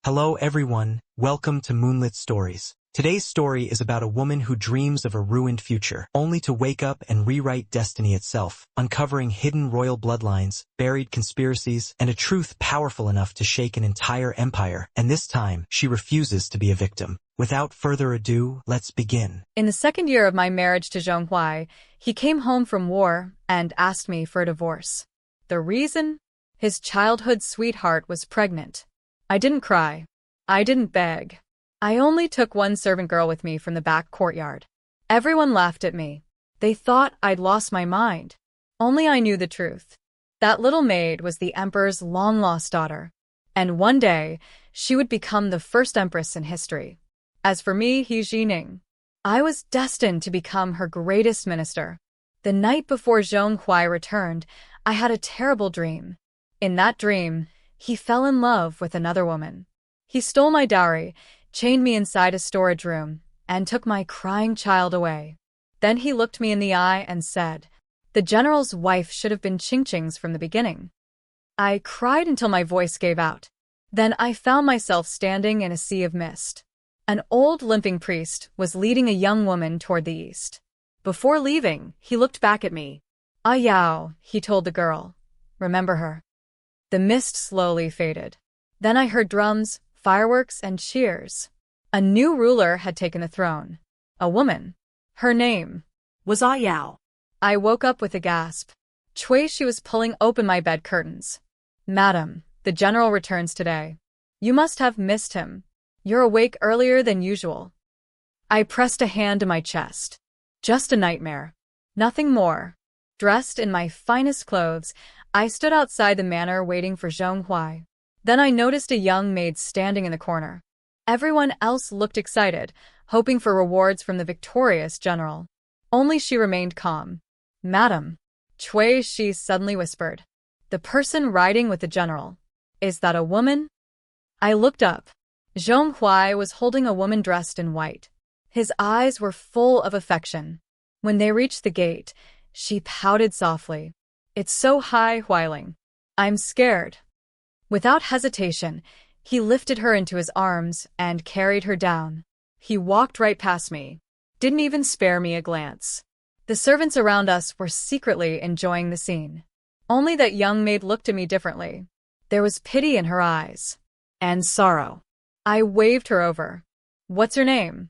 Hello everyone, welcome to Moonlit Stories. Today's story is about a woman who dreams of a ruined future, only to wake up and rewrite destiny itself, uncovering hidden royal bloodlines, buried conspiracies, and a truth powerful enough to shake an entire empire. And this time, she refuses to be a victim. Without further ado, let's begin. In the second year of my marriage to Zhong Hui, he came home from war and asked me for a divorce. The reason? His childhood sweetheart was pregnant. I didn't cry. I didn't beg. I only took one servant girl with me from the back courtyard. Everyone laughed at me. They thought I'd lost my mind. Only I knew the truth. That little maid was the emperor's long-lost daughter. And one day, she would become the first empress in history. As for me, He Jining, I was destined to become her greatest minister. The night before Zhong Hui returned, I had a terrible dream. In that dream, he fell in love with another woman. He stole my dowry, chained me inside a storage room, and took my crying child away. Then he looked me in the eye and said, "The general's wife should have been Qingqing's from the beginning." I cried until my voice gave out. Then I found myself standing in a sea of mist. An old limping priest was leading a young woman toward the east. Before leaving, he looked back at me. "Ah Yao," he told the girl. "Remember her." The mist slowly faded. Then I heard drums, fireworks, and cheers. A new ruler had taken the throne. A woman. Her name was Ah Yao. I woke up with a gasp. She was pulling open my bed curtains. "Madam, the general returns today. You must have missed him. You're awake earlier than usual." I pressed a hand to my chest. Just a nightmare. Nothing more. Dressed in my finest clothes, I stood outside the manor waiting for Zhong Hui. Then I noticed a young maid standing in the corner. Everyone else looked excited, hoping for rewards from the victorious general. Only she remained calm. "Madam," she suddenly whispered. "The person riding with the general. Is that a woman?" I looked up. Zhong Hui was holding a woman dressed in white. His eyes were full of affection. When they reached the gate, she pouted softly. "It's so high, Huiling. I'm scared." Without hesitation, he lifted her into his arms and carried her down. He walked right past me, didn't even spare me a glance. The servants around us were secretly enjoying the scene. Only that young maid looked at me differently. There was pity in her eyes. And sorrow. I waved her over. "What's her name?"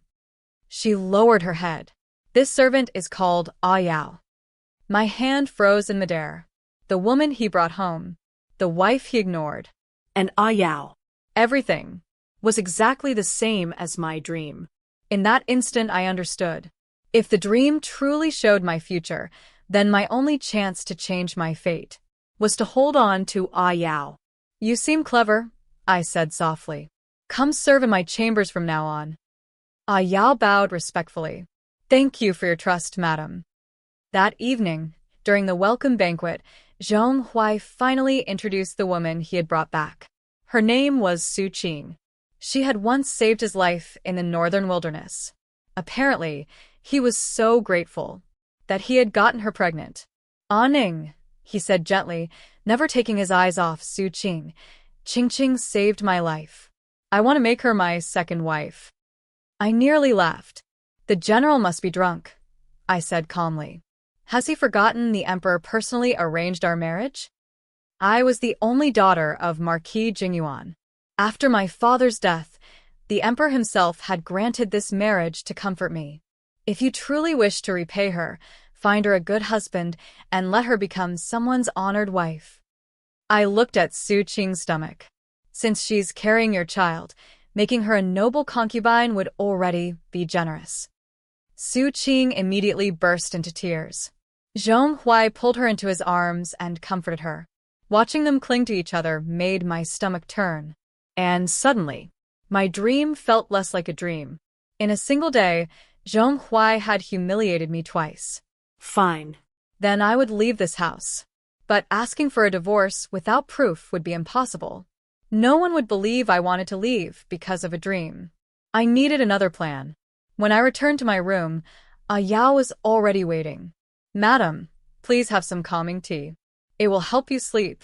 She lowered her head. "This servant is called Ah Yao." My hand froze in midair. The woman he brought home. The wife he ignored. And Ah Yao. Everything was exactly the same as my dream. In that instant I understood. If the dream truly showed my future, then my only chance to change my fate was to hold on to Ah Yao. "You seem clever," I said softly. "Come serve in my chambers from now on." Ah Yao bowed respectfully. "Thank you for your trust, madam." That evening, during the welcome banquet, Zhong Hui finally introduced the woman he had brought back. Her name was Su Qing. She had once saved his life in the northern wilderness. Apparently, he was so grateful that he had gotten her pregnant. "Ah Ning," he said gently, never taking his eyes off Su Qing. "Qingqing saved my life. I want to make her my second wife." I nearly laughed. "The general must be drunk," I said calmly. "Has he forgotten the emperor personally arranged our marriage? I was the only daughter of Marquis Jingyuan. After my father's death, the emperor himself had granted this marriage to comfort me. If you truly wish to repay her, find her a good husband and let her become someone's honored wife." I looked at Su Qing's stomach. "Since she's carrying your child, making her a noble concubine would already be generous." Su Qing immediately burst into tears. Zhong Hui pulled her into his arms and comforted her. Watching them cling to each other made my stomach turn. And suddenly, my dream felt less like a dream. In a single day, Zhong Hui had humiliated me twice. Fine. Then I would leave this house. But asking for a divorce without proof would be impossible. No one would believe I wanted to leave because of a dream. I needed another plan. When I returned to my room, Ah Yao was already waiting. "Madam, please have some calming tea. It will help you sleep."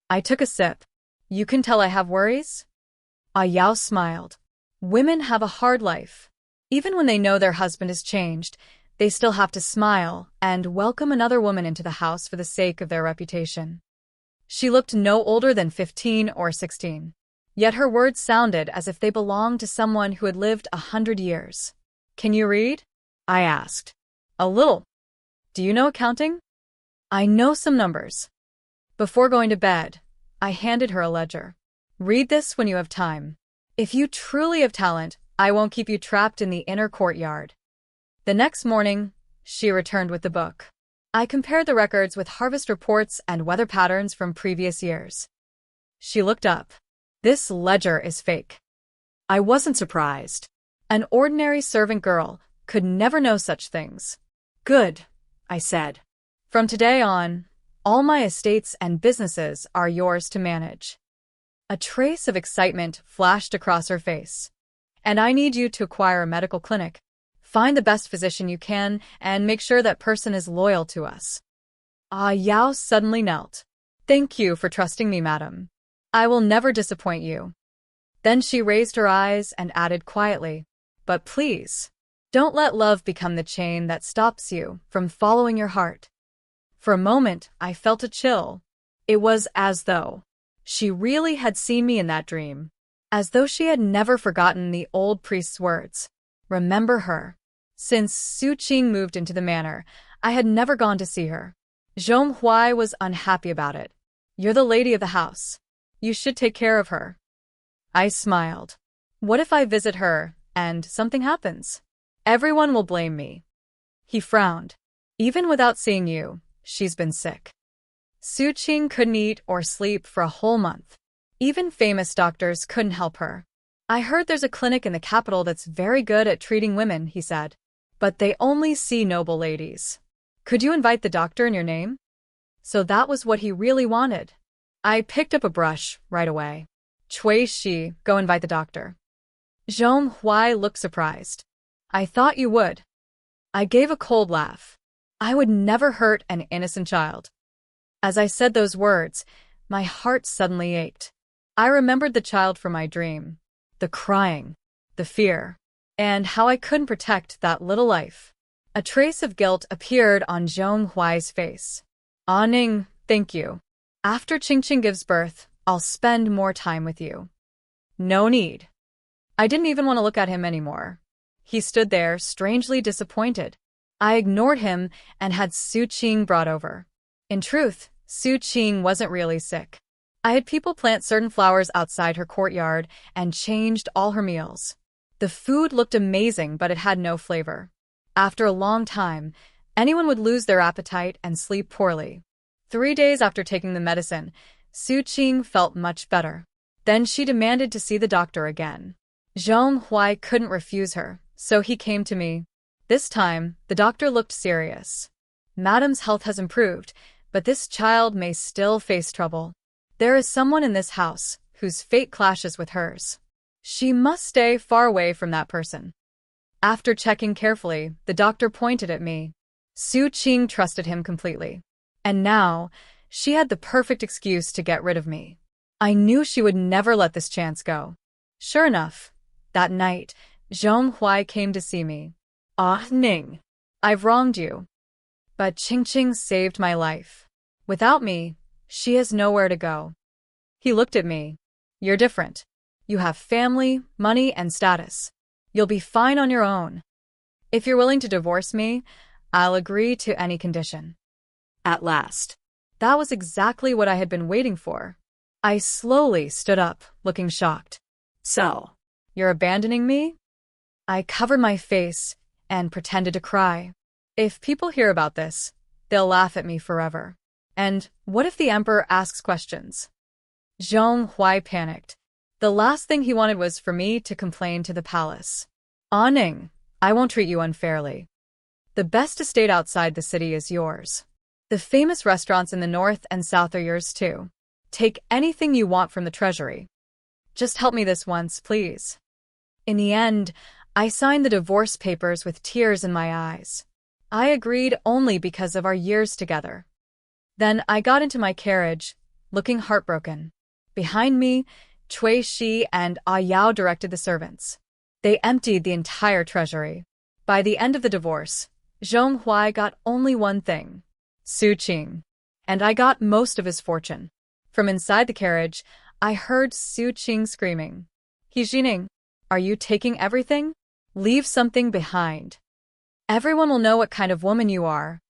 I took a sip. "You can tell I have worries?" Ah Yao smiled. Women have a hard life. Even when they know their husband is changed, they still have to smile and welcome another woman into the house for the sake of their reputation. She looked no older than 15 or 16. Yet her words sounded as if they belonged to someone who had lived 100 years. Can you read? I asked. A little. Do you know accounting? I know some numbers. Before going to bed, I handed her a ledger. Read this when you have time. If you truly have talent, I won't keep you trapped in the inner courtyard. The next morning, she returned with the book. I compared the records with harvest reports and weather patterns from previous years. She looked up. This ledger is fake. I wasn't surprised. An ordinary servant girl could never know such things. Good, I said. From today on, all my estates and businesses are yours to manage. A trace of excitement flashed across her face. And I need you to acquire a medical clinic. Find the best physician you can and make sure that person is loyal to us. Ah Yao suddenly knelt. Thank you for trusting me, madam. I will never disappoint you. Then she raised her eyes and added quietly, but please, don't let love become the chain that stops you from following your heart. For a moment, I felt a chill. It was as though she really had seen me in that dream. As though she had never forgotten the old priest's words. Remember her. Since Su Qing moved into the manor, I had never gone to see her. Zhong Huai was unhappy about it. You're the lady of the house. You should take care of her. I smiled. What if I visit her and something happens? Everyone will blame me. He frowned. Even without seeing you, she's been sick. Su Qing couldn't eat or sleep for a whole month. Even famous doctors couldn't help her. I heard there's a clinic in the capital that's very good at treating women, he said. But they only see noble ladies. Could you invite the doctor in your name? So that was what he really wanted. I picked up a brush right away. Cui Shi, go invite the doctor. Zhong Huai looked surprised. I thought you would. I gave a cold laugh. I would never hurt an innocent child. As I said those words, my heart suddenly ached. I remembered the child from my dream. The crying, the fear, and how I couldn't protect that little life. A trace of guilt appeared on Zhong Huai's face. Ah Ning, thank you. After Qingqing gives birth, I'll spend more time with you. No need. I didn't even want to look at him anymore. He stood there, strangely disappointed. I ignored him and had Su Qing brought over. In truth, Su Qing wasn't really sick. I had people plant certain flowers outside her courtyard and changed all her meals. The food looked amazing, but it had no flavor. After a long time, anyone would lose their appetite and sleep poorly. 3 days after taking the medicine, Su Qing felt much better. Then she demanded to see the doctor again. Zhong Huai couldn't refuse her, so he came to me. This time, the doctor looked serious. Madam's health has improved, but this child may still face trouble. There is someone in this house whose fate clashes with hers. She must stay far away from that person. After checking carefully, the doctor pointed at me. Su Qing trusted him completely. And now, she had the perfect excuse to get rid of me. I knew she would never let this chance go. Sure enough, that night, Zhong Huai came to see me. Ah Ning, I've wronged you. But Qingqing saved my life. Without me, she has nowhere to go. He looked at me. You're different. You have family, money, and status. You'll be fine on your own. If you're willing to divorce me, I'll agree to any condition. At last. That was exactly what I had been waiting for. I slowly stood up, looking shocked. So, you're abandoning me? I covered my face and pretended to cry. If people hear about this, they'll laugh at me forever. And what if the emperor asks questions? Zhong Huai panicked. The last thing he wanted was for me to complain to the palace. Ah Ning, I won't treat you unfairly. The best estate outside the city is yours. The famous restaurants in the north and south are yours too. Take anything you want from the treasury. Just help me this once, please. In the end, I signed the divorce papers with tears in my eyes. I agreed only because of our years together. Then I got into my carriage, looking heartbroken. Behind me, Cui Shi and Yao directed the servants. They emptied the entire treasury. By the end of the divorce, Zhong Huai got only one thing, Su Qing, and I got most of his fortune. From inside the carriage, I heard Su Qing screaming, "He Jining, are you taking everything? Leave something behind. Everyone will know what kind of woman you are."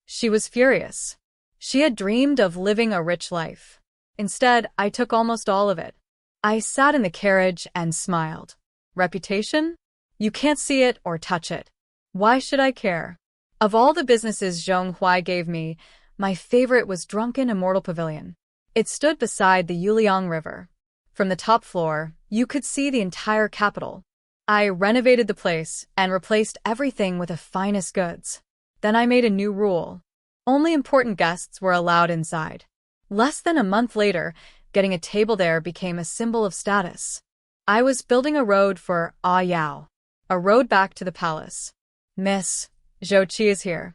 She was furious. She had dreamed of living a rich life. Instead, I took almost all of it. I sat in the carriage and smiled. Reputation? You can't see it or touch it. Why should I care? Of all the businesses Zhong Huai gave me, my favorite was Drunken Immortal Pavilion. It stood beside the Yuliang River. From the top floor, you could see the entire capital. I renovated the place and replaced everything with the finest goods. Then I made a new rule. Only important guests were allowed inside. Less than a month later, getting a table there became a symbol of status. I was building a road for Yao, a road back to the palace. "Miss, Zhou Qi is here."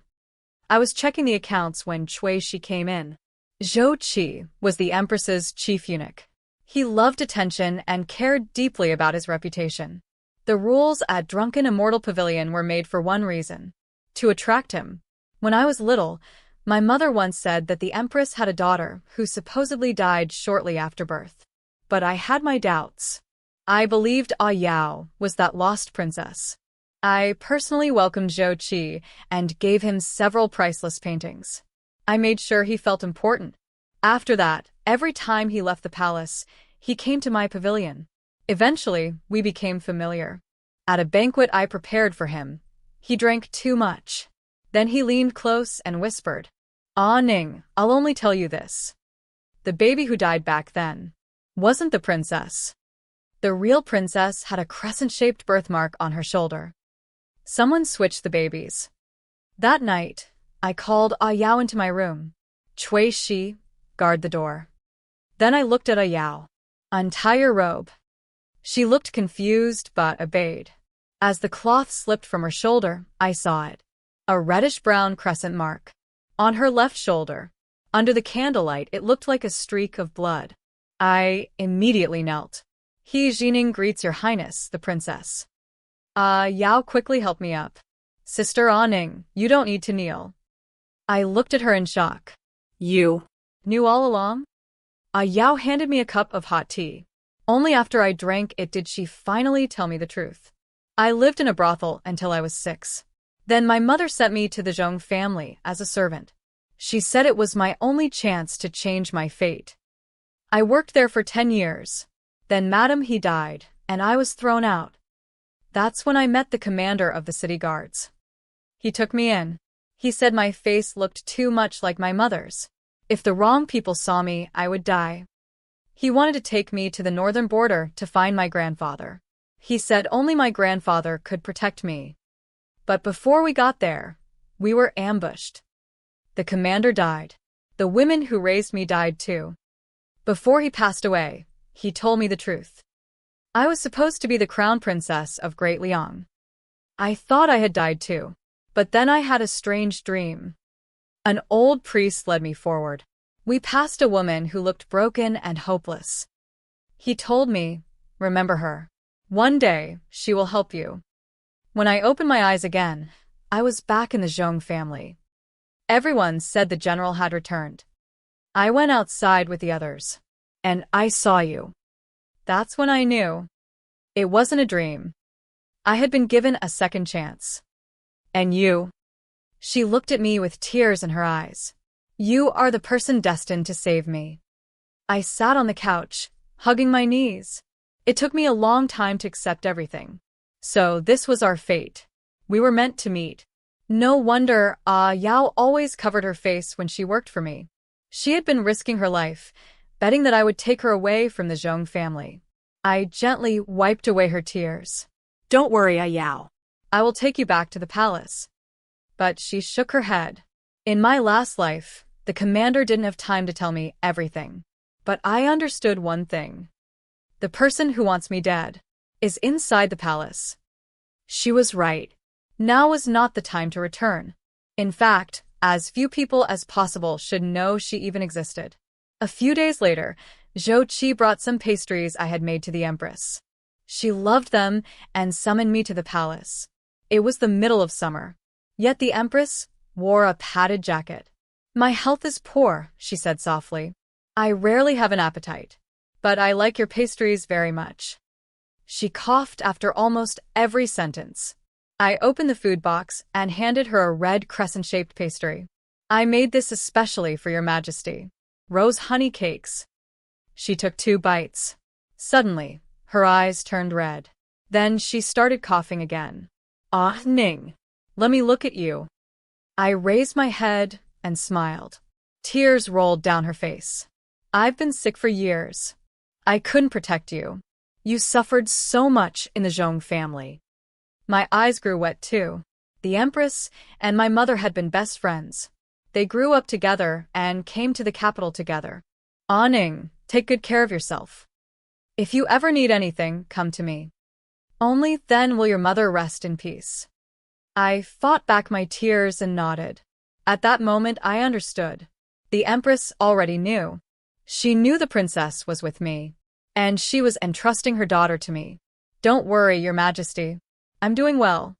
I was checking the accounts when Cui Shi came in. Zhou Qi was the Empress's chief eunuch. He loved attention and cared deeply about his reputation. The rules at Drunken Immortal Pavilion were made for one reason: to attract him. When I was little, my mother once said that the Empress had a daughter who supposedly died shortly after birth. But I had my doubts. I believed Yao was that lost princess. I personally welcomed Zhou Qi and gave him several priceless paintings. I made sure he felt important. After that, every time he left the palace, he came to my pavilion. Eventually, we became familiar. At a banquet I prepared for him, he drank too much. Then he leaned close and whispered, "Ah Ning, I'll only tell you this. The baby who died back then wasn't the princess. The real princess had a crescent-shaped birthmark on her shoulder. Someone switched the babies." That night, I called Yao into my room. "Cui Shi, guard the door." Then I looked at Yao. "Untie your robe." She looked confused but obeyed. As the cloth slipped from her shoulder, I saw it. A reddish-brown crescent mark. On her left shoulder. Under the candlelight, it looked like a streak of blood. I immediately knelt. "He Jining greets your highness, the princess." Yao quickly helped me up. "Sister Ning, you don't need to kneel." I looked at her in shock. "You knew all along?" Yao handed me a cup of hot tea. Only after I drank it did she finally tell me the truth. I lived in a brothel until I was 6. Then my mother sent me to the Zhong family as a servant. She said it was my only chance to change my fate. I worked there for 10 years. Then Madam He died, and I was thrown out. That's when I met the commander of the city guards. He took me in. He said my face looked too much like my mother's. If the wrong people saw me, I would die. He wanted to take me to the northern border to find my grandfather. He said only my grandfather could protect me. But before we got there, we were ambushed. The commander died. The women who raised me died too. Before he passed away, he told me the truth. I was supposed to be the crown princess of Great Liang. I thought I had died too. But then I had a strange dream. An old priest led me forward. We passed a woman who looked broken and hopeless. He told me, "Remember her. One day, she will help you." When I opened my eyes again, I was back in the Zhong family. Everyone said the general had returned. I went outside with the others. "And I saw you." That's when I knew. It wasn't a dream. I had been given a second chance. "And you?" She looked at me with tears in her eyes. "You are the person destined to save me." I sat on the couch, hugging my knees. It took me a long time to accept everything. So this was our fate. We were meant to meet. No wonder Yao always covered her face when she worked for me. She had been risking her life, betting that I would take her away from the Zhong family. I gently wiped away her tears. "Don't worry, Yao. I will take you back to the palace." But she shook her head. In my last life, the commander didn't have time to tell me everything. But I understood one thing. The person who wants me dead is inside the palace. She was right. Now was not the time to return. In fact, as few people as possible should know she even existed. A few days later, Zhou Qi brought some pastries I had made to the Empress. She loved them and summoned me to the palace. It was the middle of summer. Yet the Empress wore a padded jacket. "My health is poor," she said softly. "I rarely have an appetite. But I like your pastries very much." She coughed after almost every sentence. I opened the food box and handed her a red crescent-shaped pastry. "I made this especially for your majesty. Rose honey cakes." She took 2 bites. Suddenly, her eyes turned red. Then she started coughing again. "Ah, Ning. Let me look at you." I raised my head and smiled. Tears rolled down her face. "I've been sick for years. I couldn't protect you. You suffered so much in the Zhong family." My eyes grew wet too. The Empress and my mother had been best friends. They grew up together and came to the capital together. "Ah, Ning, take good care of yourself. If you ever need anything, come to me. Only then will your mother rest in peace." I fought back my tears and nodded. At that moment I understood. The Empress already knew. She knew the princess was with me, and she was entrusting her daughter to me. "Don't worry, Your Majesty. I'm doing well.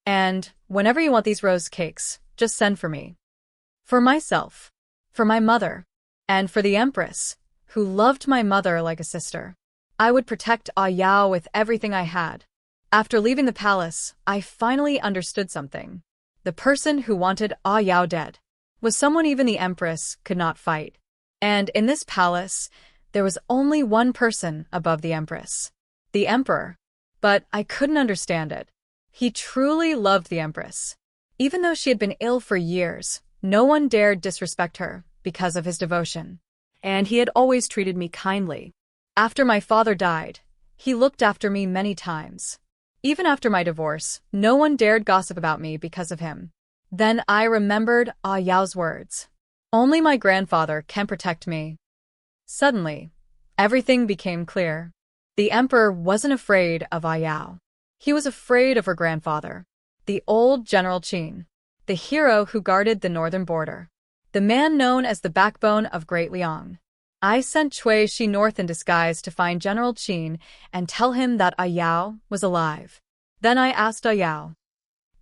And whenever you want these rose cakes, just send for me." For myself, for my mother, and for the Empress, who loved my mother like a sister, I would protect Ah Yao with everything I had. After leaving the palace, I finally understood something. The person who wanted Ah Yao dead was someone even the Empress could not fight. And in this palace, there was only one person above the Empress, the Emperor. But I couldn't understand it. He truly loved the Empress. Even though she had been ill for years, no one dared disrespect her because of his devotion. And he had always treated me kindly. After my father died, he looked after me many times. Even after my divorce, no one dared gossip about me because of him. Then I remembered Ah Yao's words. "Only my grandfather can protect me." Suddenly, everything became clear. The Emperor wasn't afraid of Ah Yao. He was afraid of her grandfather, the old General Qin, the hero who guarded the northern border, the man known as the backbone of Great Liang. I sent Cui Shi north in disguise to find General Qin and tell him that Ah Yao was alive. Then I asked Ah Yao,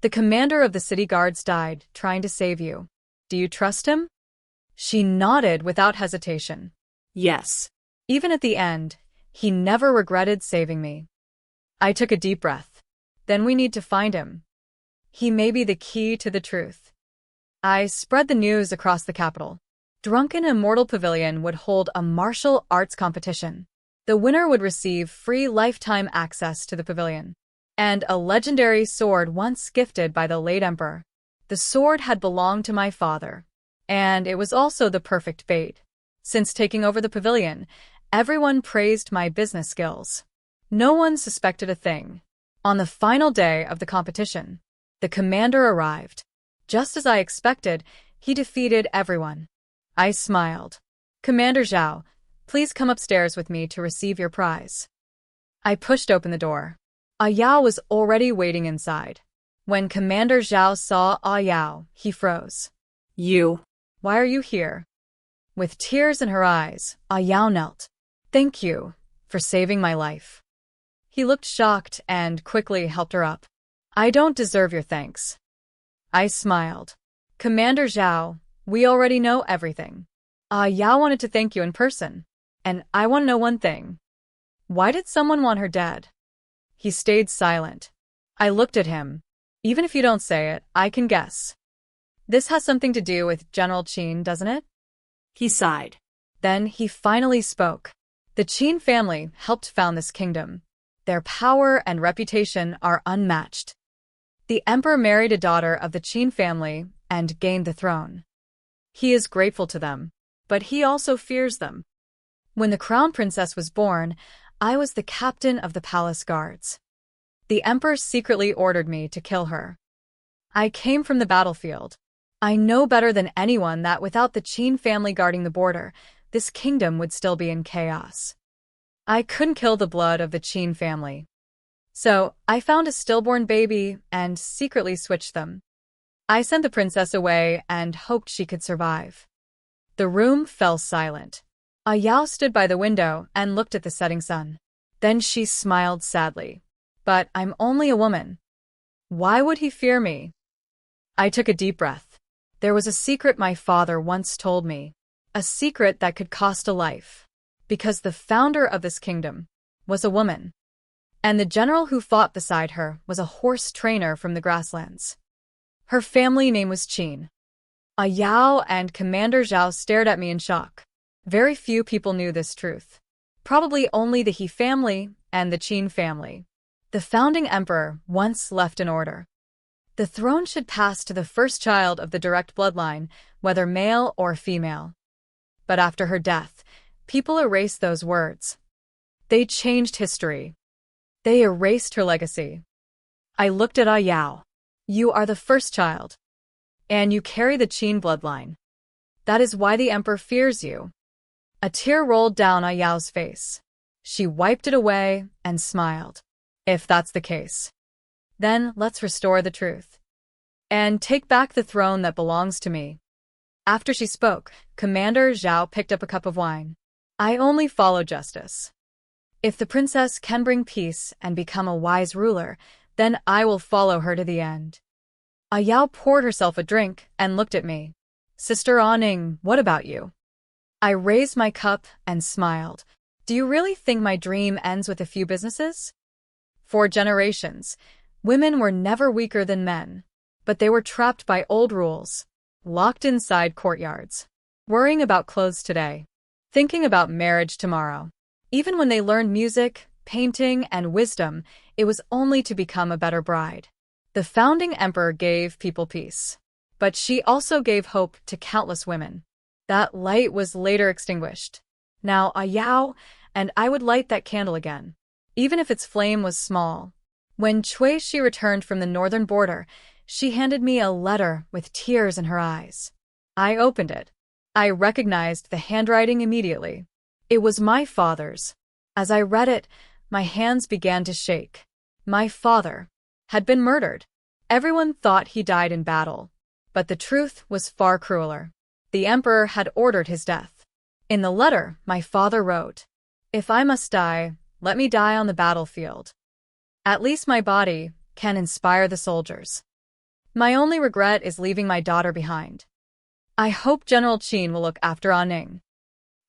"The commander of the city guards died trying to save you. Do you trust him?" She nodded without hesitation. "Yes." Even at the end, he never regretted saving me. I took a deep breath. Then we need to find him. He may be the key to the truth. I spread the news across the capital. Drunken Immortal Pavilion would hold a martial arts competition. The winner would receive free lifetime access to the pavilion, and a legendary sword once gifted by the late emperor. The sword had belonged to my father, and it was also the perfect bait. Since taking over the pavilion, everyone praised my business skills. No one suspected a thing. On the final day of the competition, the commander arrived. Just as I expected, he defeated everyone. I smiled. "Commander Zhao, please come upstairs with me to receive your prize." I pushed open the door. Ah Yao was already waiting inside. When Commander Zhao saw Ah Yao, he froze. "You? Why are you here?" With tears in her eyes, Ah Yao knelt. "Thank you for saving my life." He looked shocked and quickly helped her up. "I don't deserve your thanks." I smiled. "Commander Zhao, we already know everything. Ah Yao wanted to thank you in person. And I want to know one thing. Why did someone want her dead?" He stayed silent. I looked at him. "Even if you don't say it, I can guess. This has something to do with General Qin, doesn't it?" He sighed. Then he finally spoke. "The Qin family helped found this kingdom. Their power and reputation are unmatched. The emperor married a daughter of the Qin family and gained the throne. He is grateful to them, but he also fears them. When the crown princess was born, I was the captain of the palace guards. The emperor secretly ordered me to kill her. I came from the battlefield. I know better than anyone that without the Qin family guarding the border, this kingdom would still be in chaos. I couldn't kill the blood of the Qin family. So I found a stillborn baby and secretly switched them. I sent the princess away and hoped she could survive." The room fell silent. Yao stood by the window and looked at the setting sun. Then she smiled sadly. But I'm only a woman. Why would he fear me? I took a deep breath. There was a secret my father once told me. A secret that could cost a life. Because the founder of this kingdom was a woman. And the general who fought beside her was a horse trainer from the grasslands. Her family name was Qin. Yao and Commander Zhao stared at me in shock. Very few people knew this truth. Probably only the He family and the Qin family. The founding emperor once left an order. The throne should pass to the first child of the direct bloodline, whether male or female. But after her death, people erased those words. They changed history. They erased her legacy. I looked at Yao. You are the first child. And you carry the Qin bloodline. That is why the emperor fears you. A tear rolled down Yao's face. She wiped it away and smiled. If that's the case, then let's restore the truth. And take back the throne that belongs to me. After she spoke, Commander Zhao picked up a cup of wine. I only follow justice. If the princess can bring peace and become a wise ruler, then I will follow her to the end. Yao poured herself a drink and looked at me. Sister Aning, what about you? I raised my cup and smiled. Do you really think my dream ends with a few businesses? For generations, women were never weaker than men, but they were trapped by old rules, locked inside courtyards, worrying about clothes today, thinking about marriage tomorrow. Even when they learned music, painting, and wisdom, it was only to become a better bride. The founding emperor gave people peace, but she also gave hope to countless women. That light was later extinguished. Now Yao and I would light that candle again, even if its flame was small. When Cui returned from the northern border, she handed me a letter with tears in her eyes. I opened it. I recognized the handwriting immediately. It was my father's. As I read it, my hands began to shake. My father had been murdered. Everyone thought he died in battle, but the truth was far crueler. The emperor had ordered his death. In the letter, my father wrote, "If I must die, let me die on the battlefield. At least my body can inspire the soldiers. My only regret is leaving my daughter behind. I hope General Qin will look after Aning."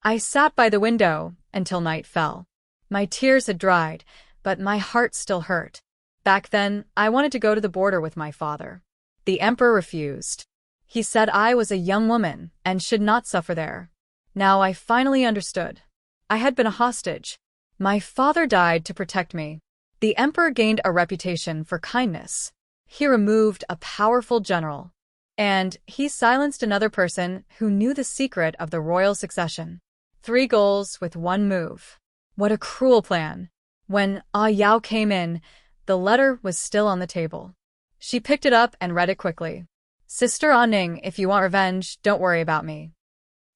I sat by the window until night fell. My tears had dried, but my heart still hurt. Back then, I wanted to go to the border with my father. The emperor refused. He said I was a young woman and should not suffer there. Now I finally understood. I had been a hostage. My father died to protect me. The emperor gained a reputation for kindness. He removed a powerful general. And he silenced another person who knew the secret of the royal succession. 3 goals with 1 move. What a cruel plan. When Yao came in, the letter was still on the table. She picked it up and read it quickly. Sister Aning, if you want revenge, don't worry about me.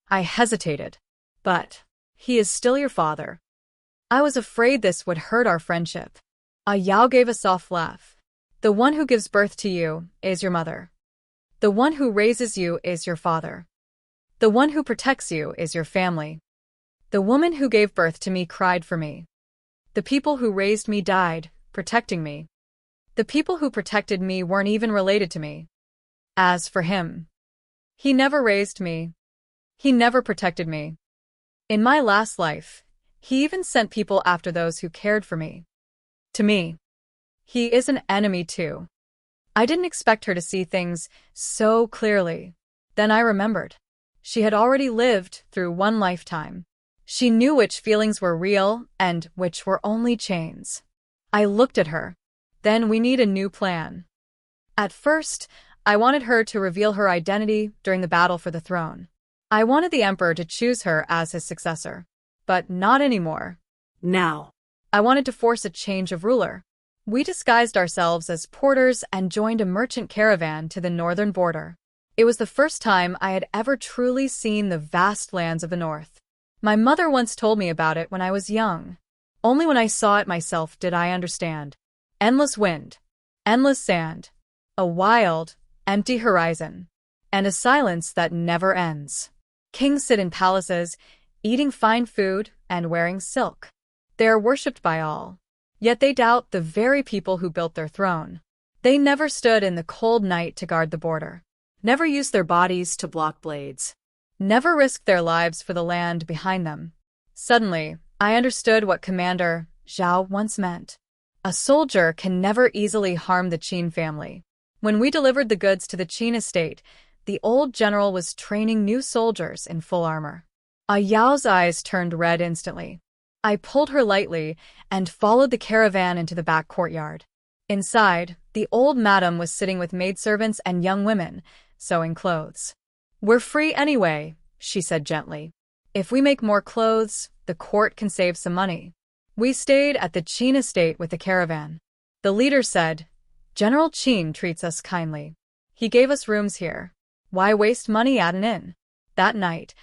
I hesitated. But he is still your father. I was afraid this would hurt our friendship. Yao gave a soft laugh. The one who gives birth to you is your mother. The one who raises you is your father. The one who protects you is your family. The woman who gave birth to me cried for me. The people who raised me died, protecting me. The people who protected me weren't even related to me. As for him, he never raised me. He never protected me. In my last life, he even sent people after those who cared for me. To me, he is an enemy too. I didn't expect her to see things so clearly. Then I remembered. She had already lived through 1 lifetime. She knew which feelings were real and which were only chains. I looked at her. Then we need a new plan. At first, I wanted her to reveal her identity during the battle for the throne. I wanted the emperor to choose her as his successor. But not anymore. Now. I wanted to force a change of ruler. We disguised ourselves as porters and joined a merchant caravan to the northern border. It was the first time I had ever truly seen the vast lands of the north. My mother once told me about it when I was young. Only when I saw it myself did I understand. Endless wind, endless sand, a wild, empty horizon, and a silence that never ends. Kings sit in palaces, eating fine food and wearing silk. They are worshipped by all. Yet they doubt the very people who built their throne. They never stood in the cold night to guard the border, never used their bodies to block blades, never risked their lives for the land behind them. Suddenly, I understood what Commander Zhao once meant. A soldier can never easily harm the Qin family. When we delivered the goods to the Qin estate, the old general was training new soldiers in full armor. Yao's eyes turned red instantly. I pulled her lightly and followed the caravan into the back courtyard. Inside, the old madam was sitting with maidservants and young women, sewing clothes. "We're free anyway," she said gently. "If we make more clothes, the court can save some money." We stayed at the Qin estate with the caravan. The leader said, "General Qin treats us kindly. He gave us rooms here. Why waste money at an inn?" That night,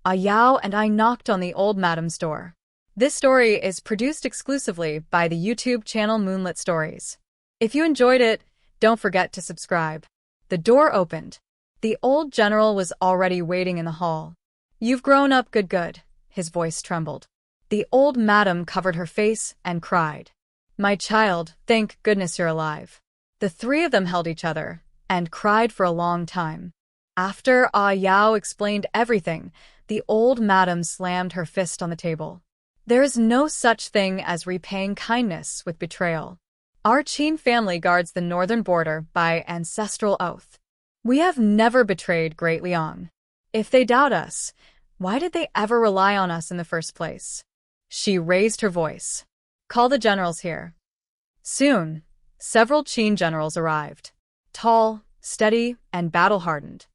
Yao and I knocked on the old madam's door. This story is produced exclusively by the YouTube channel Moonlit Stories. If you enjoyed it, don't forget to subscribe. The door opened. The old general was already waiting in the hall. "You've grown up good." His voice trembled. The old madam covered her face and cried. "My child, thank goodness you're alive." The three of them held each other and cried for a long time. After Yao explained everything, the old madam slammed her fist on the table. "There is no such thing as repaying kindness with betrayal. Our Qin family guards the northern border by ancestral oath. We have never betrayed Great Liang. If they doubt us, why did they ever rely on us in the first place?" She raised her voice. "Call the generals here." Soon, several Qin generals arrived. Tall, steady, and battle-hardened.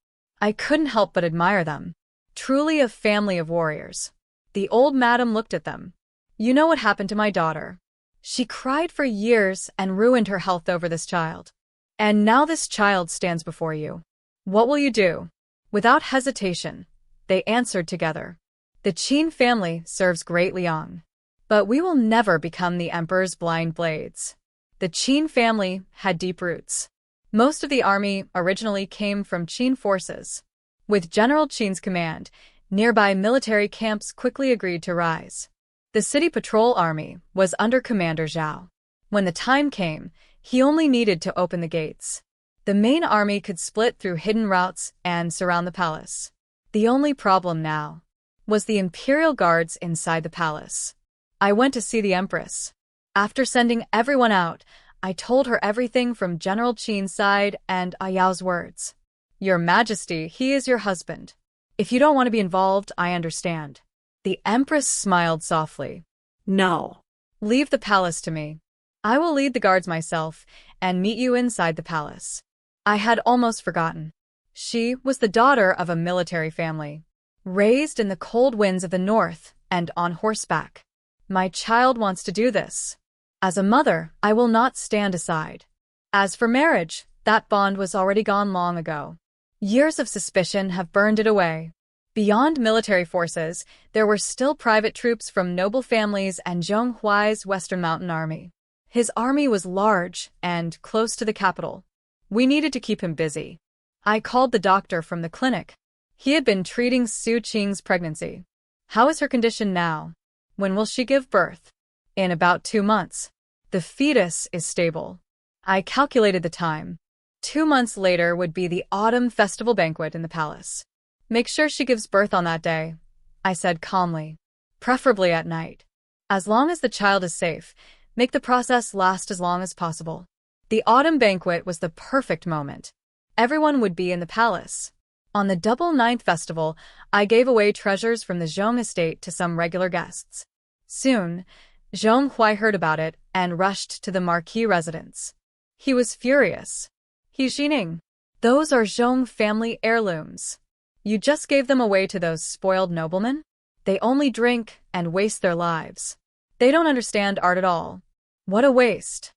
I couldn't help but admire them. Truly a family of warriors. The old madam looked at them. "You know what happened to my daughter. She cried for years and ruined her health over this child. And now this child stands before you. What will you do?" Without hesitation, they answered together. "The Qin family serves Great Liang. But we will never become the emperor's blind blades." The Qin family had deep roots. Most of the army originally came from Qin forces. With General Qin's command, nearby military camps quickly agreed to rise. The city patrol army was under Commander Zhao. When the time came, he only needed to open the gates. The main army could split through hidden routes and surround the palace. The only problem now was the imperial guards inside the palace. I went to see the Empress. After sending everyone out, I told her everything from General Qin's side and Yao's words. "Your Majesty, he is your husband. If you don't want to be involved, I understand." The Empress smiled softly. "No. Leave the palace to me. I will lead the guards myself and meet you inside the palace." I had almost forgotten. She was the daughter of a military family, raised in the cold winds of the north and on horseback. My child wants to do this. As a mother, I will not stand aside. As for marriage, that bond was already gone long ago. Years of suspicion have burned it away. Beyond military forces, there were still private troops from noble families and Zhong Huai's Western Mountain Army. His army was large and close to the capital. We needed to keep him busy. I called the doctor from the clinic. He had been treating Su Qing's pregnancy. "How is her condition now? When will she give birth?" "In about 2 months. The fetus is stable." I calculated the time. 2 months later would be the autumn festival banquet in the palace. "Make sure she gives birth on that day," I said calmly. "Preferably at night. As long as the child is safe, make the process last as long as possible." The autumn banquet was the perfect moment. Everyone would be in the palace. On the Double Ninth Festival, I gave away treasures from the Zhong estate to some regular guests. Soon, Zhong Huai heard about it and rushed to the marquis residence. He was furious. "He Xining, those are Zhong family heirlooms. You just gave them away to those spoiled noblemen? They only drink and waste their lives. They don't understand art at all. What a waste."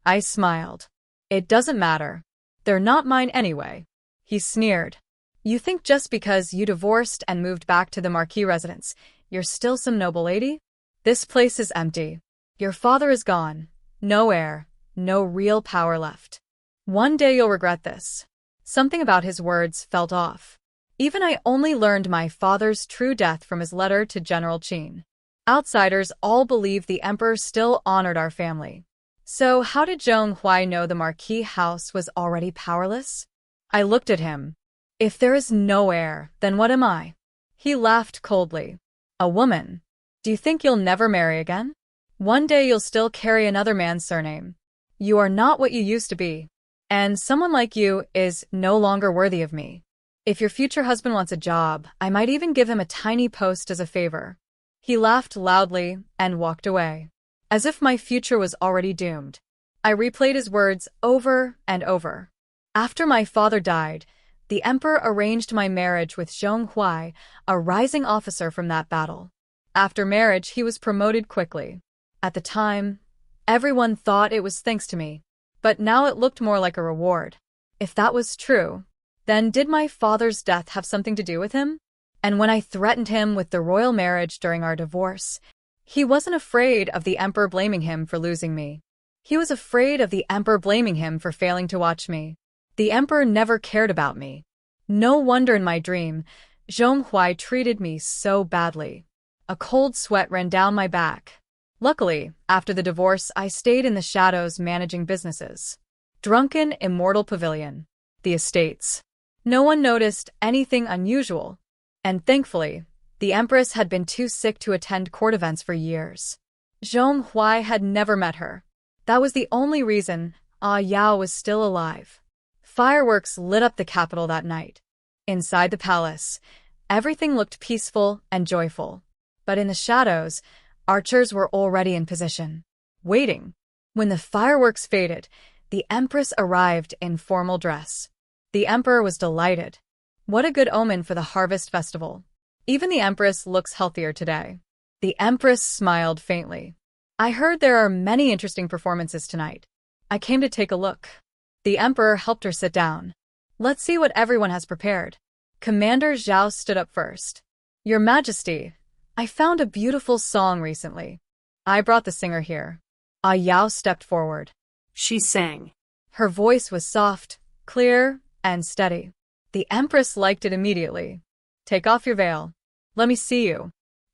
I smiled. "It doesn't matter. They're not mine anyway." He sneered. "You think just because you divorced and moved back to the marquis residence, you're still some noble lady? This place is empty. Your father is gone. No heir, no real power left. One day you'll regret this." Something about his words felt off. Even I only learned my father's true death from his letter to General Qin. Outsiders all believed the emperor still honored our family. So how did Zhong Huai know the Marquis house was already powerless? I looked at him. If there is no heir, then what am I? He laughed coldly. A woman. Do you think you'll never marry again? One day you'll still carry another man's surname. You are not what you used to be. And someone like you is no longer worthy of me. If your future husband wants a job, I might even give him a tiny post as a favor. He laughed loudly and walked away, as if my future was already doomed. I replayed his words over and over. After my father died, the emperor arranged my marriage with Zhong Huai, a rising officer from that battle. After marriage, he was promoted quickly. At the time, everyone thought it was thanks to me, but now it looked more like a reward. If that was true, then did my father's death have something to do with him? And when I threatened him with the royal marriage during our divorce, he wasn't afraid of the emperor blaming him for losing me. He was afraid of the emperor blaming him for failing to watch me. The emperor never cared about me. No wonder in my dream, Zhong Huai treated me so badly. A cold sweat ran down my back. Luckily, after the divorce, I stayed in the shadows managing businesses. Drunken Immortal Pavilion. The estates. No one noticed anything unusual. And thankfully, the Empress had been too sick to attend court events for years. Zhong Huai had never met her. That was the only reason Yao was still alive. Fireworks lit up the capital that night. Inside the palace, everything looked peaceful and joyful. But in the shadows, archers were already in position, waiting. When the fireworks faded, the Empress arrived in formal dress. The Emperor was delighted. What a good omen for the harvest festival. Even the Empress looks healthier today. The Empress smiled faintly. I heard there are many interesting performances tonight. I came to take a look. The Emperor helped her sit down. Let's see what everyone has prepared. Commander Zhao stood up first. Your Majesty, I found a beautiful song recently. I brought the singer here. Yao stepped forward. She sang. Her voice was soft, clear, and steady. The Empress liked it immediately. Take off your veil. Let me see you.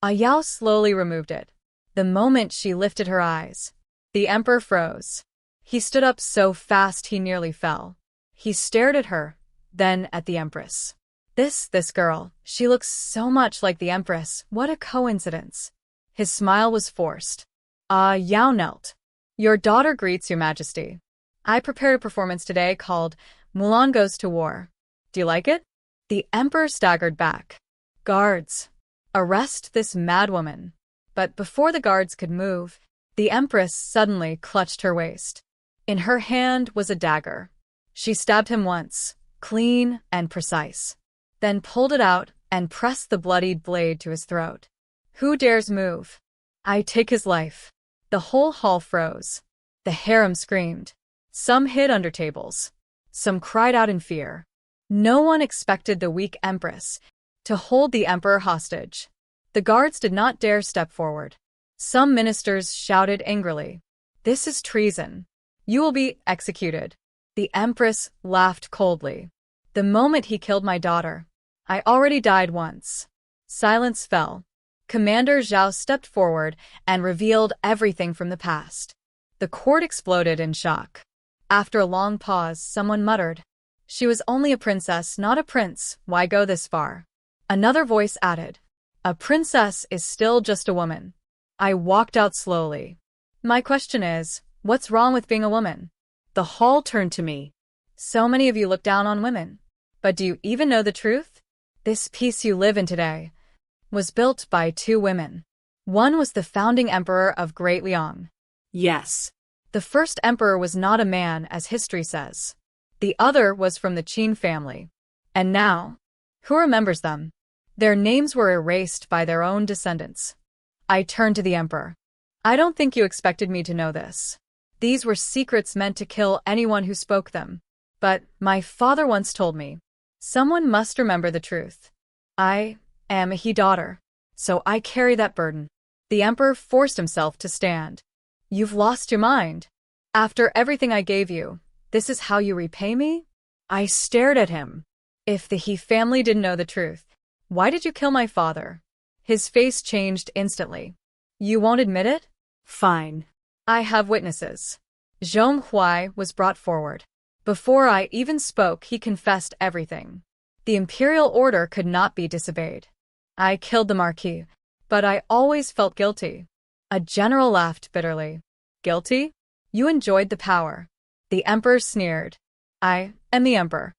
Yao slowly removed it. The moment she lifted her eyes, the Emperor froze. He stood up so fast he nearly fell. He stared at her, then at the Empress. This girl, she looks so much like the Empress. What a coincidence. His smile was forced. Yao knelt. Your daughter greets your Majesty. I prepared a performance today called Mulan Goes to War. Do you like it? The Emperor staggered back. Guards, arrest this madwoman. But before the guards could move, the Empress suddenly clutched her waist. In her hand was a dagger. She stabbed him once, clean and precise, then pulled it out and pressed the bloodied blade to his throat. Who dares move? I take his life. The whole hall froze. The harem screamed. Some hid under tables. Some cried out in fear. No one expected the weak Empress to hold the Emperor hostage. The guards did not dare step forward. Some ministers shouted angrily, "This is treason. You will be executed." The Empress laughed coldly. The moment he killed my daughter, I already died once. Silence fell. Commander Zhao stepped forward and revealed everything from the past. The court exploded in shock. After a long pause, someone muttered, "She was only a princess, not a prince. Why go this far?" Another voice added, "A princess is still just a woman." I walked out slowly. My question is, what's wrong with being a woman? The hall turned to me. So many of you look down on women. But do you even know the truth? This peace you live in today was built by two women. One was the founding emperor of Great Liang. Yes. The first emperor was not a man, as history says. The other was from the Qin family. And now, who remembers them? Their names were erased by their own descendants. I turned to the emperor. I don't think you expected me to know this. These were secrets meant to kill anyone who spoke them. But my father once told me, someone must remember the truth. I am a he-daughter, so I carry that burden. The emperor forced himself to stand. You've lost your mind. After everything I gave you, this is how you repay me? I stared at him. If the He family didn't know the truth, why did you kill my father? His face changed instantly. You won't admit it? Fine. I have witnesses. Zhong Huai was brought forward. Before I even spoke, he confessed everything. The imperial order could not be disobeyed. I killed the Marquis, but I always felt guilty. A general laughed bitterly. Guilty? You enjoyed the power. The emperor sneered. I am the emperor.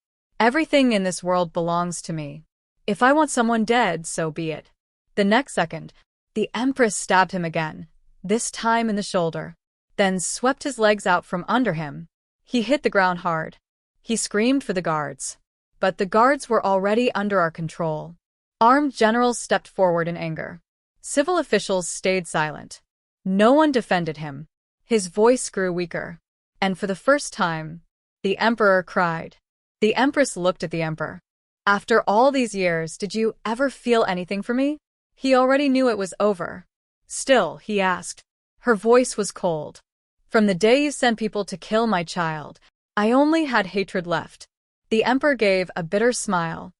Everything in this world belongs to me. If I want someone dead, so be it. The next second, the empress stabbed him again, this time in the shoulder, then swept his legs out from under him. He hit the ground hard. He screamed for the guards. But the guards were already under our control. Armed generals stepped forward in anger. Civil officials stayed silent. No one defended him. His voice grew weaker. And for the first time, the emperor cried. The empress looked at the emperor. After all these years, did you ever feel anything for me? He already knew it was over. Still, he asked. Her voice was cold. From the day you sent people to kill my child, I only had hatred left. The emperor gave a bitter smile.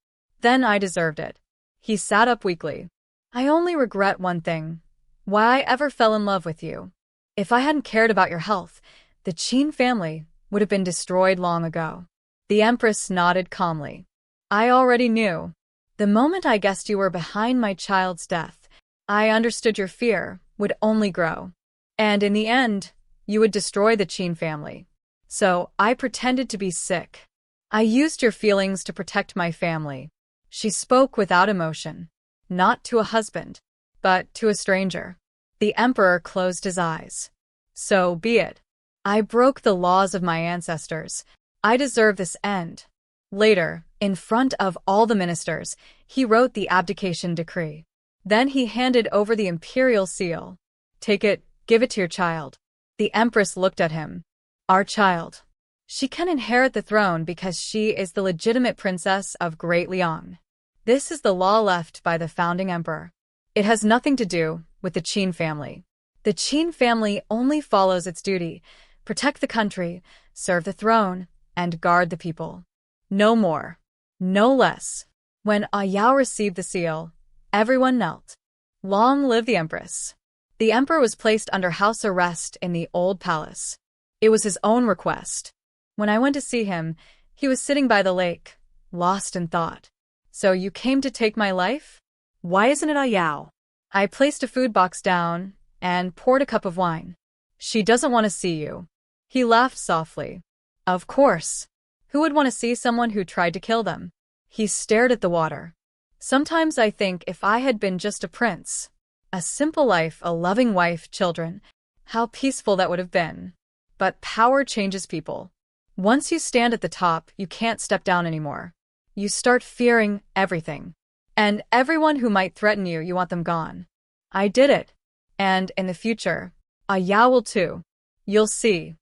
Then I deserved it. He sat up weakly. I only regret one thing. Why I ever fell in love with you. If I hadn't cared about your health, the Qin family would have been destroyed long ago. The empress nodded calmly. I already knew. The moment I guessed you were behind my child's death, I understood your fear would only grow. And in the end, you would destroy the Qin family. So I pretended to be sick. I used your feelings to protect my family. She spoke without emotion. Not to a husband, but to a stranger. The emperor closed his eyes. So be it. I broke the laws of my ancestors. I deserve this end. Later, in front of all the ministers, he wrote the abdication decree. Then he handed over the imperial seal. Take it, give it to your child. The empress looked at him. Our child. She can inherit the throne because she is the legitimate princess of Great Liang. This is the law left by the founding emperor. It has nothing to do with the Qin family. The Qin family only follows its duty, protect the country, serve the throne, and guard the people. No more. No less. When Yao received the seal, everyone knelt. Long live the empress. The emperor was placed under house arrest in the old palace. It was his own request. When I went to see him, he was sitting by the lake, lost in thought. So you came to take my life? Why isn't it Yao? I placed a food box down and poured a cup of wine. She doesn't want to see you. He laughed softly. Of course. Who would want to see someone who tried to kill them? He stared at the water. Sometimes I think if I had been just a prince, a simple life, a loving wife, children, how peaceful that would have been. But power changes people. Once you stand at the top, you can't step down anymore. You start fearing everything. And everyone who might threaten you, you want them gone. I did it. And in the future, Yao will too. You'll see.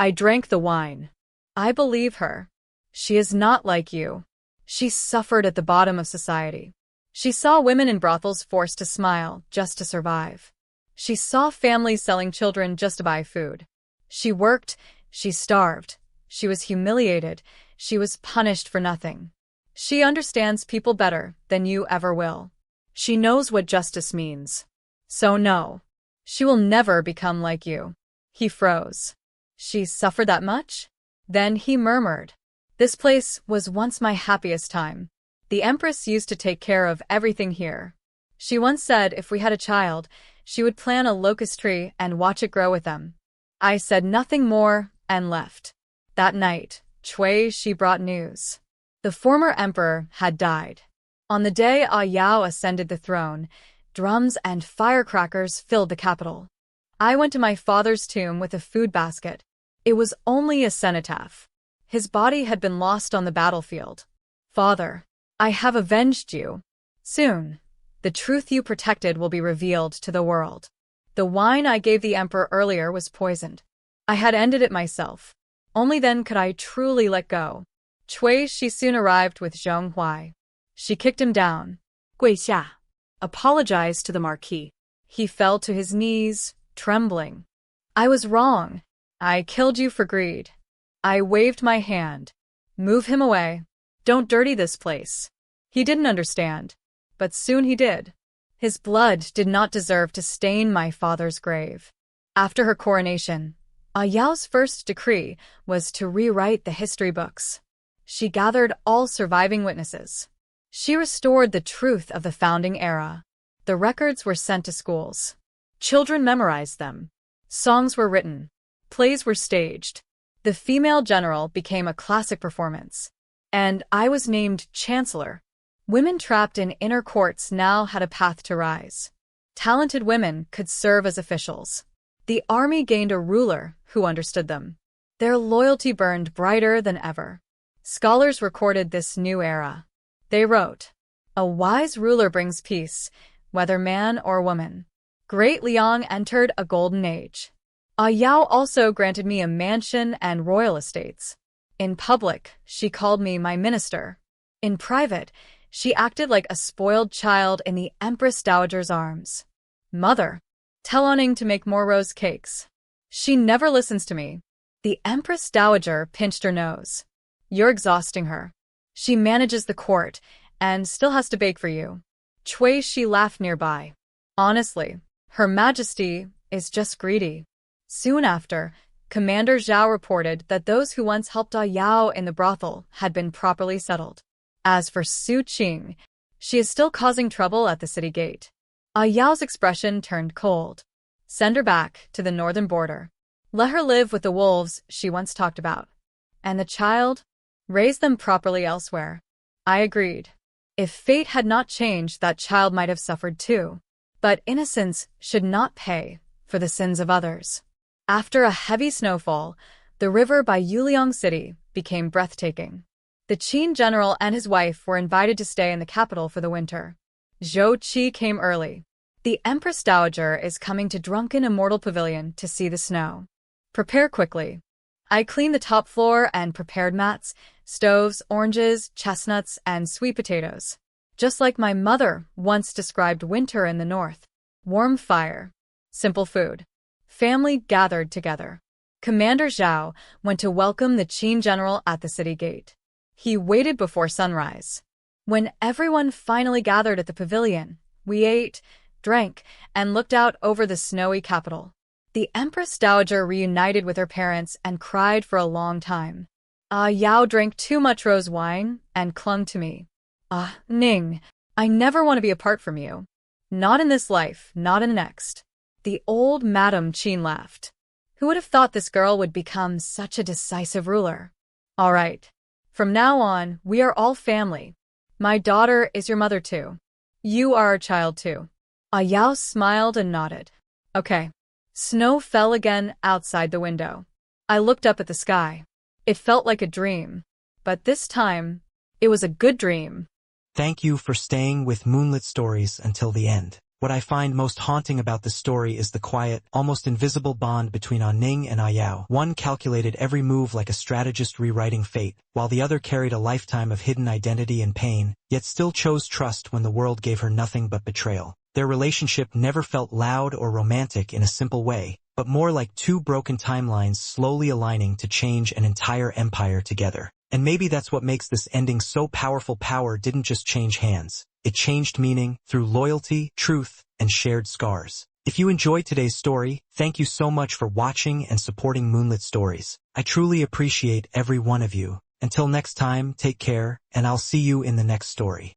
I drank the wine. I believe her. She is not like you. She suffered at the bottom of society. She saw women in brothels forced to smile just to survive. She saw families selling children just to buy food. She worked, she starved, she was humiliated, she was punished for nothing. She understands people better than you ever will. She knows what justice means. So no, she will never become like you. He froze. She suffered that much? Then he murmured. This place was once my happiest time. The Empress used to take care of everything here. She once said if we had a child, she would plant a locust tree and watch it grow with them. I said nothing more and left. That night, she brought news. The former emperor had died. On the day Yao ascended the throne, drums and firecrackers filled the capital. I went to my father's tomb with a food basket. It was only a cenotaph. His body had been lost on the battlefield. Father, I have avenged you. Soon, the truth you protected will be revealed to the world. The wine I gave the emperor earlier was poisoned. I had ended it myself. Only then could I truly let go. She soon arrived with Zhong Huai. She kicked him down. 跪下. Apologize to the Marquis. He fell to his knees, trembling. I was wrong. I killed you for greed. I waved my hand. Move him away. Don't dirty this place. He didn't understand, but soon he did. His blood did not deserve to stain my father's grave. After her coronation, Ayao's first decree was to rewrite the history books. She gathered all surviving witnesses. She restored the truth of the founding era. The records were sent to schools. Children memorized them. Songs were written. Plays were staged. The female general became a classic performance. And I was named chancellor. Women trapped in inner courts now had a path to rise. Talented women could serve as officials. The army gained a ruler who understood them. Their loyalty burned brighter than ever. Scholars recorded this new era. They wrote, "A wise ruler brings peace, whether man or woman." Great Liang entered a golden age. Ayao also granted me a mansion and royal estates. In public, she called me my minister. In private, she acted like a spoiled child in the Empress Dowager's arms. Mother, tell Aning to make more rose cakes. She never listens to me. The Empress Dowager pinched her nose. You're exhausting her. She manages the court and still has to bake for you. Cui Shi laughed nearby. Honestly, Her Majesty is just greedy. Soon after, Commander Zhao reported that those who once helped Ayao in the brothel had been properly settled. As for Su Qing, she is still causing trouble at the city gate. Ayao's expression turned cold. Send her back to the northern border. Let her live with the wolves she once talked about. And the child? Raise them properly elsewhere. I agreed. If fate had not changed, that child might have suffered too. But innocence should not pay for the sins of others. After a heavy snowfall, the river by Yuliang City became breathtaking. The Qin general and his wife were invited to stay in the capital for the winter. Zhou Qi came early. The Empress Dowager is coming to Drunken Immortal Pavilion to see the snow. Prepare quickly. I cleaned the top floor and prepared mats, stoves, oranges, chestnuts, and sweet potatoes. Just like my mother once described winter in the north. Warm fire. Simple food. Family gathered together. Commander Zhao went to welcome the Qin general at the city gate. He waited before sunrise. When everyone finally gathered at the pavilion, we ate, drank, and looked out over the snowy capital. The Empress Dowager reunited with her parents and cried for a long time. Yao drank too much rose wine and clung to me. Ning, I never want to be apart from you. Not in this life, not in the next. The old Madame Qin laughed. Who would have thought this girl would become such a decisive ruler? All right. From now on, we are all family. My daughter is your mother too. You are our child too. Yao smiled and nodded. Okay. Snow fell again outside the window. I looked up at the sky. It felt like a dream. But this time, it was a good dream. Thank you for staying with Moonlit Stories until the end. What I find most haunting about this story is the quiet, almost invisible bond between Ning and Ayao. One calculated every move like a strategist rewriting fate, while the other carried a lifetime of hidden identity and pain, yet still chose trust when the world gave her nothing but betrayal. Their relationship never felt loud or romantic in a simple way, but more like two broken timelines slowly aligning to change an entire empire together. And maybe that's what makes this ending so powerful. Power didn't just change hands. It changed meaning through loyalty, truth, and shared scars. If you enjoyed today's story, thank you so much for watching and supporting Moonlit Stories. I truly appreciate every one of you. Until next time, take care, and I'll see you in the next story.